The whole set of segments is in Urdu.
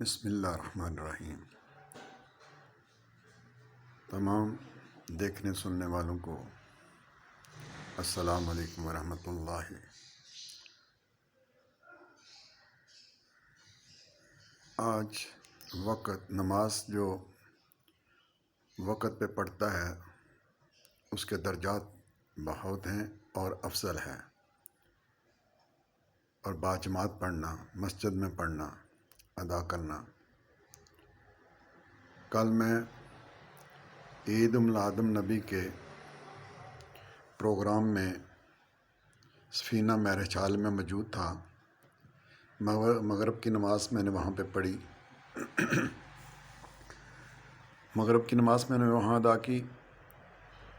بسم اللہ الرحمن الرحیم۔ تمام دیکھنے سننے والوں کو السلام علیکم ورحمۃ اللہ۔ آج نماز جو وقت پہ پڑھتا ہے اس کے درجات بہت ہیں اور افضل ہے، اور باجماعت پڑھنا، مسجد میں پڑھنا، ادا کرنا۔ کل میں عید میلاد النبی کے پروگرام میں سفینہ میرج ہال میں موجود تھا۔ مغرب کی نماز میں نے وہاں پہ پڑھی، مغرب کی نماز میں نے وہاں ادا کی،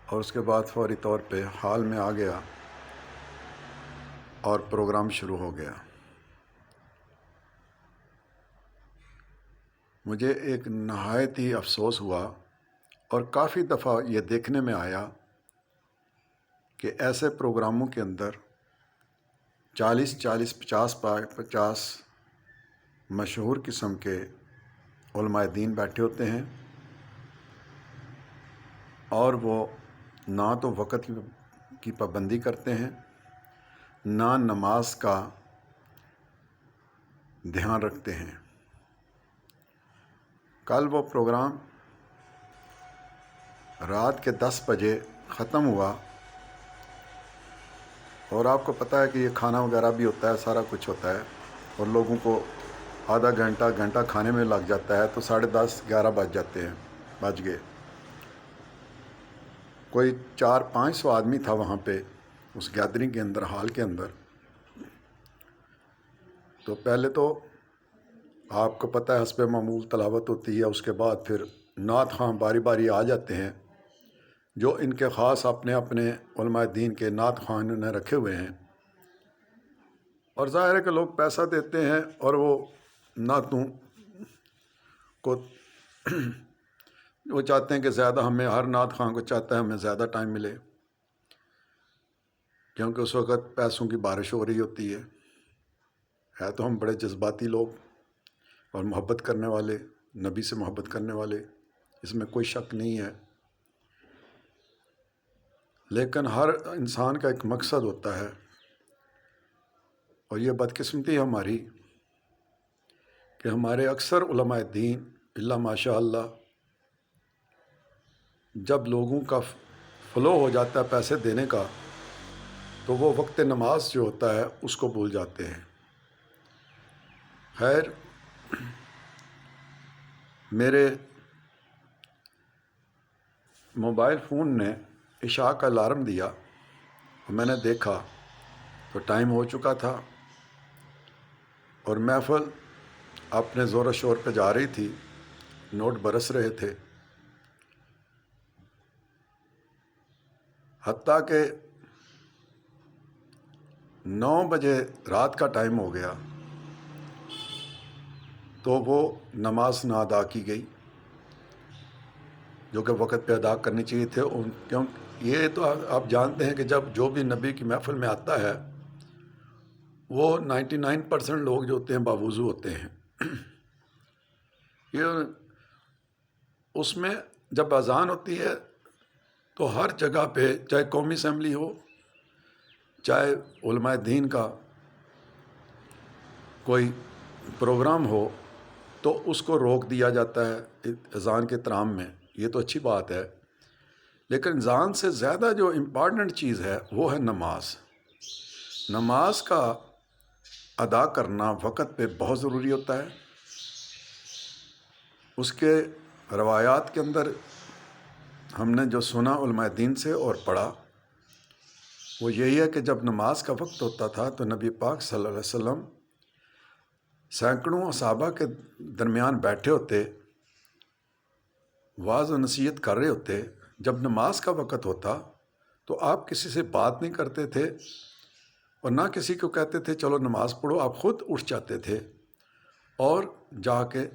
اور اس کے بعد فوری طور پہ ہال میں آ گیا اور پروگرام شروع ہو گیا۔ مجھے ایک نہایت ہی افسوس ہوا، اور کافی دفعہ یہ دیکھنے میں آیا کہ ایسے پروگراموں کے اندر 50 مشہور قسم کے علماء دین بیٹھے ہوتے ہیں، اور وہ نہ تو وقت کی پابندی کرتے ہیں، نہ نماز کا دھیان رکھتے ہیں۔ کل وہ پروگرام رات کے 10 بجے ختم ہوا، اور آپ کو پتہ ہے کہ یہ کھانا وغیرہ بھی ہوتا ہے، سارا کچھ ہوتا ہے، اور لوگوں کو آدھا گھنٹہ کھانے میں لگ جاتا ہے، تو 10:30 11 بج گئے۔ کوئی 400-500 آدمی تھا وہاں پہ اس گیدرنگ کے اندر، ہال کے اندر۔ تو پہلے تو آپ کو پتہ ہے حسب معمول تلاوت ہوتی ہے، اس کے بعد پھر نعت خواں باری باری آ جاتے ہیں، جو ان کے خاص اپنے اپنے علماء دین کے نعت خواں انہوں نے رکھے ہوئے ہیں، اور ظاہر ہے کہ لوگ پیسہ دیتے ہیں، اور وہ نعتوں کو وہ چاہتے ہیں کہ زیادہ ہمیں، ہر نعت خواں کو چاہتا ہے ہمیں زیادہ ٹائم ملے، کیونکہ اس وقت پیسوں کی بارش ہو رہی ہوتی ہے تو ہم بڑے جذباتی لوگ اور محبت کرنے والے، نبی سے محبت کرنے والے، اس میں کوئی شک نہیں ہے، لیکن ہر انسان کا ایک مقصد ہوتا ہے، اور یہ بدقسمتی ہے ہماری کہ ہمارے اکثر علماء دین الا ماشاء اللہ جب لوگوں کا فلو ہو جاتا ہے پیسے دینے کا، تو وہ وقت نماز جو ہوتا ہے اس کو بھول جاتے ہیں۔ خیر، میرے موبائل فون نے عشاء کا الارم دیا، اور میں نے دیکھا تو ٹائم ہو چکا تھا، اور محفل اپنے زور و شور پہ جا رہی تھی، نوٹ برس رہے تھے، حتیٰ کہ 9 بجے رات کا ٹائم ہو گیا تو وہ نماز نہ ادا کی گئی، جو کہ وقت پہ ادا کرنی چاہیے تھے۔ کیوں یہ تو آپ جانتے ہیں کہ جب جو بھی نبی کی محفل میں آتا ہے، وہ 99% لوگ جو ہوتے ہیں باوضو ہوتے ہیں۔ یہ اس میں جب اذان ہوتی ہے تو ہر جگہ پہ، چاہے قومی اسمبلی ہو، چاہے علماء دین کا کوئی پروگرام ہو، تو اس کو روک دیا جاتا ہے اذان کے احترام میں۔ یہ تو اچھی بات ہے، لیکن اذان سے زیادہ جو امپارٹنٹ چیز ہے وہ ہے نماز۔ نماز کا ادا کرنا وقت پہ بہت ضروری ہوتا ہے۔ اس کے روایات کے اندر ہم نے جو سنا علماء دین سے اور پڑھا، وہ یہی ہے کہ جب نماز کا وقت ہوتا تھا تو نبی پاک صلی اللہ علیہ وسلم سینکڑوں صحابہ کے درمیان بیٹھے ہوتے، واعظ و نصیحت کر رہے ہوتے۔ جب نماز کا وقت ہوتا تو آپ کسی سے بات نہیں کرتے تھے، اور نہ کسی کو کہتے تھے چلو نماز پڑھو، آپ خود اٹھ جاتے تھے اور جا کے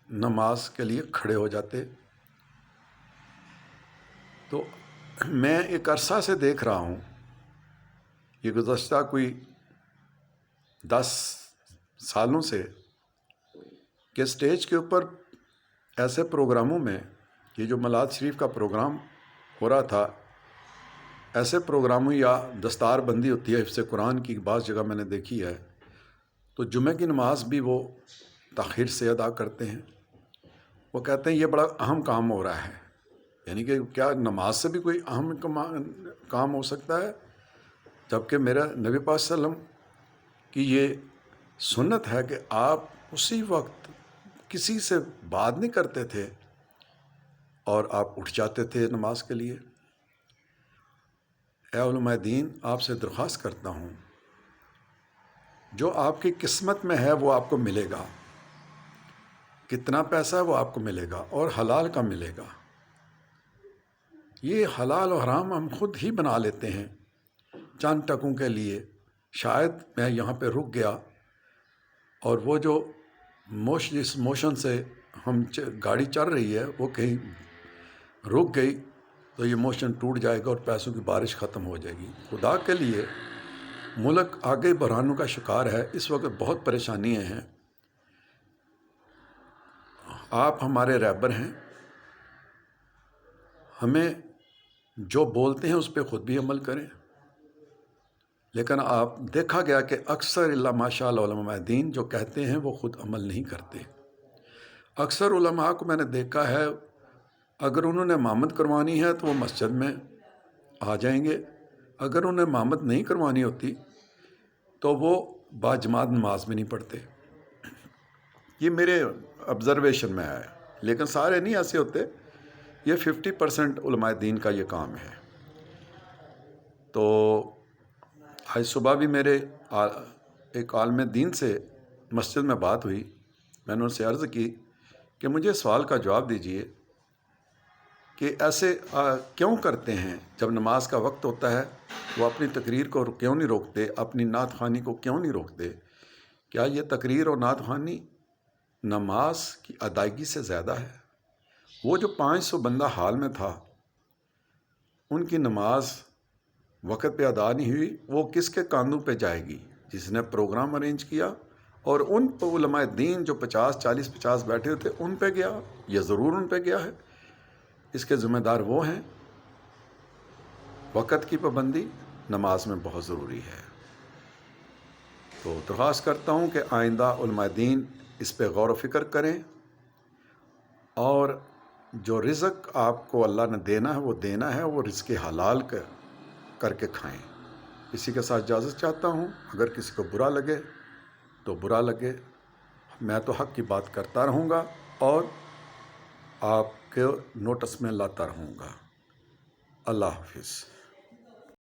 نماز کے لیے کھڑے ہو جاتے۔ تو میں ایک عرصہ سے دیکھ رہا ہوں، یہ گزشتہ کوئی 10 سالوں سے، کہ اسٹیج کے اوپر ایسے پروگراموں میں، یہ جو میلاد شریف کا پروگرام ہو رہا تھا، ایسے پروگراموں یا دستار بندی ہوتی ہے حفظ قرآن کی، بعض جگہ میں نے دیکھی ہے، تو جمعہ کی نماز بھی وہ تاخیر سے ادا کرتے ہیں۔ وہ کہتے ہیں یہ بڑا اہم کام ہو رہا ہے، یعنی کہ کیا نماز سے بھی کوئی اہم کام ہو سکتا ہے؟ جبکہ میرا نبی پاک صلی اللہ علیہ وسلم کی یہ سنت ہے کہ آپ اسی وقت کسی سے بات نہیں کرتے تھے اور آپ اٹھ جاتے تھے نماز کے لیے۔ اے علماء دین، آپ سے درخواست کرتا ہوں، جو آپ کی قسمت میں ہے وہ آپ کو ملے گا، کتنا پیسہ ہے وہ آپ کو ملے گا اور حلال کا ملے گا۔ یہ حلال و حرام ہم خود ہی بنا لیتے ہیں چند ٹکوں کے لیے۔ شاید میں یہاں پہ رک گیا اور وہ جو جس موشن سے ہم گاڑی چل رہی ہے وہ کہیں رک گئی تو یہ موشن ٹوٹ جائے گا اور پیسوں کی بارش ختم ہو جائے گی۔ خدا کے لیے ملک آگے بحرانوں کا شکار ہے، اس وقت بہت پریشانیاں ہیں۔ آپ ہمارے رہبر ہیں، ہمیں جو بولتے ہیں اس پہ خود بھی عمل کریں، لیکن آپ دیکھا گیا کہ اکثر اللہ ماشاء اللہ علماء دین جو کہتے ہیں وہ خود عمل نہیں کرتے۔ اکثر علماء کو میں نے دیکھا ہے، اگر انہوں نے امامت کروانی ہے تو وہ مسجد میں آ جائیں گے، اگر انہیں امامت نہیں کروانی ہوتی تو وہ باجماعت نماز میں نہیں پڑھتے۔ یہ میرے آبزرویشن میں ہے، لیکن سارے نہیں ایسے ہوتے، یہ 50% علماء دین کا یہ کام ہے۔ تو آج صبح بھی میرے ایک عالم دین سے مسجد میں بات ہوئی، میں نے ان سے عرض کی کہ مجھے سوال کا جواب دیجئے کہ ایسے کیوں کرتے ہیں؟ جب نماز کا وقت ہوتا ہے وہ اپنی تقریر کو کیوں نہیں روکتے، اپنی نعت خوانی کو کیوں نہیں روکتے؟ کیا یہ تقریر اور نعت خوانی نماز کی ادائیگی سے زیادہ ہے؟ وہ جو 500 بندہ حال میں تھا، ان کی نماز وقت پہ ادا نہیں ہوئی، وہ کس کے کاندھوں پہ جائے گی؟ جس نے پروگرام ارینج کیا، اور ان پہ علماء دین جو 50 بیٹھے تھے ان پہ گیا، یہ ضرور ان پہ گیا ہے۔ اس کے ذمہ دار وہ ہیں۔ وقت کی پابندی نماز میں بہت ضروری ہے۔ تو درخواست کرتا ہوں کہ آئندہ علماء دین اس پہ غور و فکر کریں، اور جو رزق آپ کو اللہ نے دینا ہے وہ دینا ہے، وہ رزق حلال کر کے کھائیں۔ اسی کے ساتھ اجازت چاہتا ہوں، اگر کسی کو برا لگے تو برا لگے، میں تو حق کی بات کرتا رہوں گا اور آپ کے نوٹس میں لاتا رہوں گا۔ اللہ حافظ۔